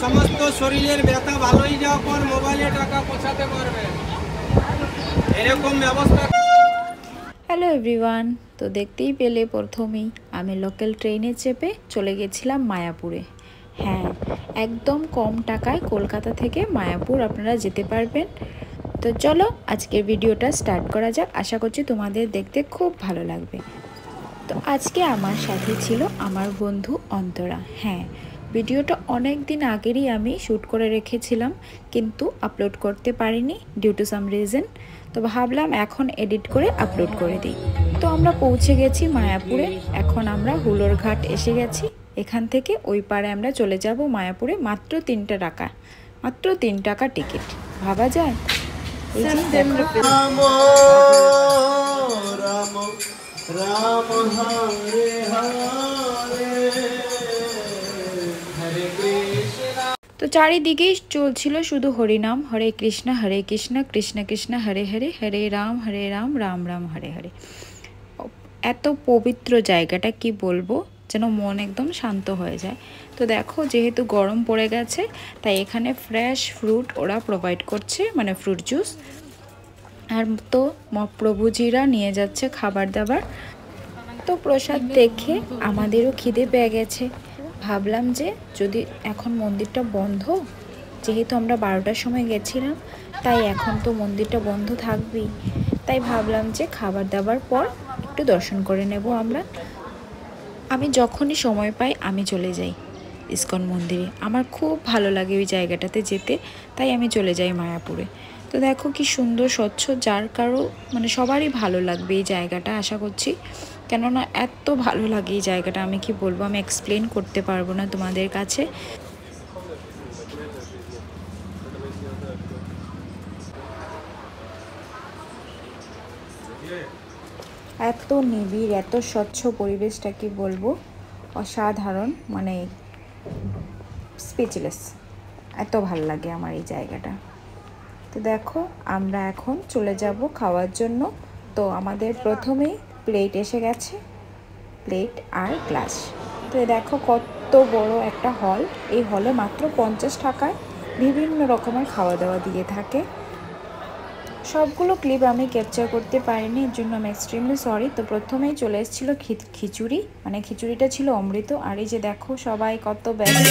সমস্ত শরীরের ব্যথা ভালো হয়ে যাওয়ার পর মোবাইলে টাকা পৌঁছাতে পারবেন, এরকম ব্যবস্থা। হ্যালো এভরিওয়ান, তো দেখতেই পেলে প্রথমেই আমি লোকাল ট্রেনে চেপে চলে গেছিলাম মায়াপুরে। হ্যাঁ, একদম কম টাকায় কলকাতা থেকে মায়াপুর আপনারা যেতে পারবেন। তো চলো আজকের ভিডিওটা স্টার্ট করা যাক। আশা করছি তোমাদের দেখতে খুব ভালো লাগবে। তো আজকে আমার সাথে ছিল আমার বন্ধু অন্তরা। হ্যাঁ, ভিডিওটা অনেক দিন আগেরই আমি শ্যুট করে রেখেছিলাম, কিন্তু আপলোড করতে পারিনি ডিউ টু সাম রিজন। তো ভাবলাম এখন এডিট করে আপলোড করে দিই। তো আমরা পৌঁছে গেছি মায়াপুরে। এখন আমরা হুলোর ঘাট এসে গেছি। এখান থেকে ওই পারে আমরা চলে যাব মায়াপুরে। মাত্র 3 টাকা, মাত্র 3 টাকা টিকিট। ভাবা যায়? এই যে রাম রাম রাম হরে হরে হরে কৃষ্ণ। তো চারিদিকেই চলছিল শুধু হরিনাম, হরে কৃষ্ণ কৃষ্ণ কৃষ্ণ হরে হরে, হরে রাম রাম রাম হরে হরে। এত পবিত্র জায়গাটা কি বলবো, যেন মন একদম শান্ত হয়ে যায়। তো দেখো, যেহেতু গরম পড়ে গেছে তাই এখানে ফ্রেশ ফ্রুট ওরা প্রোভাইড করছে, মানে ফ্রুট জুস। আর তো প্রভুজিরা নিয়ে যাচ্ছে খাবার দাবার। তো প্রসাদ দেখে আমাদেরও খিদে পেয়ে গেছে। ভাবলাম যে যদি এখন মন্দিরটা বন্ধ, যেহেতু আমরা 12টার সময় গেছিলাম, তাই এখন তো মন্দিরটা বন্ধ থাকবেই। তাই ভাবলাম যে খাবার দাবার পর একটু দর্শন করে নেব আমরা। আমি যখনই সময় পাই আমি চলে যাই ইস্কন মন্দিরে। আমার খুব ভালো লাগে ওই জায়গাটাতে যেতে, তাই আমি চলে যাই মায়াপুরে। তো দেখো কি সুন্দর স্বচ্ছ, যার কারো মানে সবারই ভালো লাগবে এই জায়গাটা আশা করছি। কেননা এত ভালো লাগে এই জায়গাটা, আমি কি বলবো, আমি এক্সপ্লেন করতে পারবো না তোমাদের কাছে। এত নিবিড়, এত স্বচ্ছ পরিবেশটা কি বলবো, অসাধারণ, মানে স্পিচলেস। এত ভালো লাগে আমার এই জায়গাটা। তো দেখো আমরা এখন চলে যাব খাওয়ার জন্য। তো আমাদের প্রথমেই প্লেট এসে গেছে, প্লেট আর গ্লাস। তো দেখো কত বড় একটা হল। এই হলে মাত্র 50 টাকায় বিভিন্ন রকমের খাওয়া দাওয়া দিয়ে থাকে। সবগুলো ক্লিপ আমি ক্যাপচার করতে পারিনি, এর জন্য আমি এক্সট্রিমলি সরি। তো প্রথমেই চলে এসেছিলো খিচুড়ি, মানে খিচুড়িটা ছিল অমৃত। আর এই যে দেখো সবাই কত ব্যস্ত।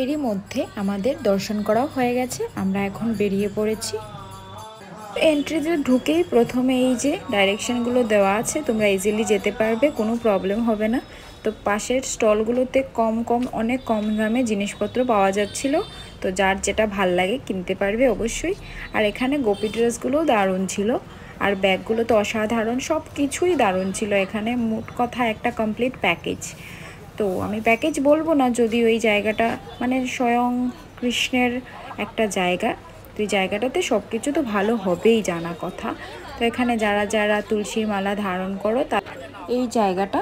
এরই মধ্যে আমাদের দর্শন করাও হয়ে গেছে, আমরা এখন বেরিয়ে পড়েছি। এন্ট্রিতে ঢুকেই প্রথমে এই যে ডাইরেকশনগুলো দেওয়া আছে, তোমরা ইজিলি যেতে পারবে, কোনো প্রবলেম হবে না। তো পাশের স্টলগুলোতে অনেক কম দামে জিনিসপত্র পাওয়া যাচ্ছিল। তো যার যেটা ভাল লাগে কিনতে পারবে অবশ্যই। আর এখানে গোপী ড্রেসগুলোও দারুণ ছিল, আর ব্যাগগুলো তো অসাধারণ, সব কিছুই দারুণ ছিল এখানে। মোট কথা একটা কমপ্লিট প্যাকেজ। তো আমি প্যাকেজ বলবো না, যদি ওই জায়গাটা মানে স্বয়ং কৃষ্ণের একটা জায়গা, তো এই জায়গাটাতে সব কিছু তো ভালো হবেই জানা কথা। তো এখানে যারা যারা তুলসীর মালা ধারণ করো, তা এই জায়গাটা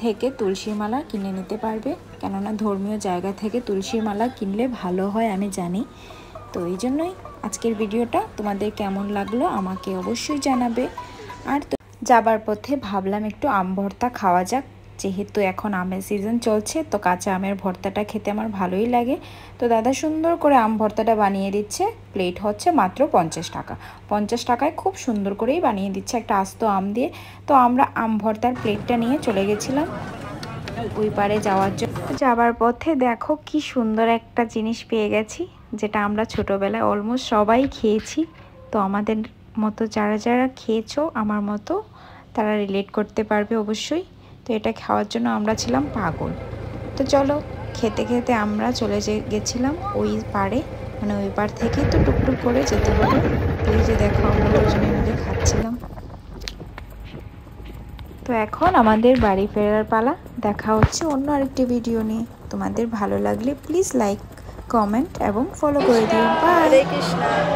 থেকে তুলসীর মালা কিনে নিতে পারবে। কেননা ধর্মীয় জায়গা থেকে তুলসীর মালা কিনলে ভালো হয় আমি জানি। তো এই জন্যই আজকের ভিডিওটা তোমাদের কেমন লাগলো আমাকে অবশ্যই জানাবে। আর তো যাবার পথে ভাবলাম একটু আম ভর্তা খাওয়া যাক, যেহেতু এখন আমের সিজন চলছে। তো কাঁচা আমের ভর্তাটা খেতে আমার ভালোই লাগে। তো দাদা সুন্দর করে আম ভর্তাটা বানিয়ে দিচ্ছে। প্লেট হচ্ছে মাত্র 50 টাকা। 50 টাকায় খুব সুন্দর করেই বানিয়ে দিচ্ছে একটা আস্ত আম দিয়ে। তো আমরা আম ভর্তার প্লেটটা নিয়ে চলে গেছিলাম ওই পারে যাওয়ার জন্য। যাবার পথে দেখো কি সুন্দর একটা জিনিস পেয়ে গেছি, যেটা আমরা ছোটোবেলায় অলমোস্ট সবাই খেয়েছি। তো আমাদের মতো যারা যারা খেয়েছো আমার মতো তারা রিলেট করতে পারবে অবশ্যই। তো এটা খাওয়ার জন্য আমরা ছিলাম পাগল। তো চলো খেতে খেতে আমরা চলে গেছিলাম ওই পাড়ে, মানে ওই পাড় থেকে তো টুকটুক করে যেতে হবে। এই যে দেখো আমরা দুজনে মিলে খাচ্ছিলাম। তো এখন আমাদের বাড়ি ফেরার পালা। দেখা হচ্ছে অন্য আরেকটি ভিডিও নিয়ে। তোমাদের ভালো লাগলে প্লিজ লাইক, কমেন্ট এবং ফলো করে দিও। বাই।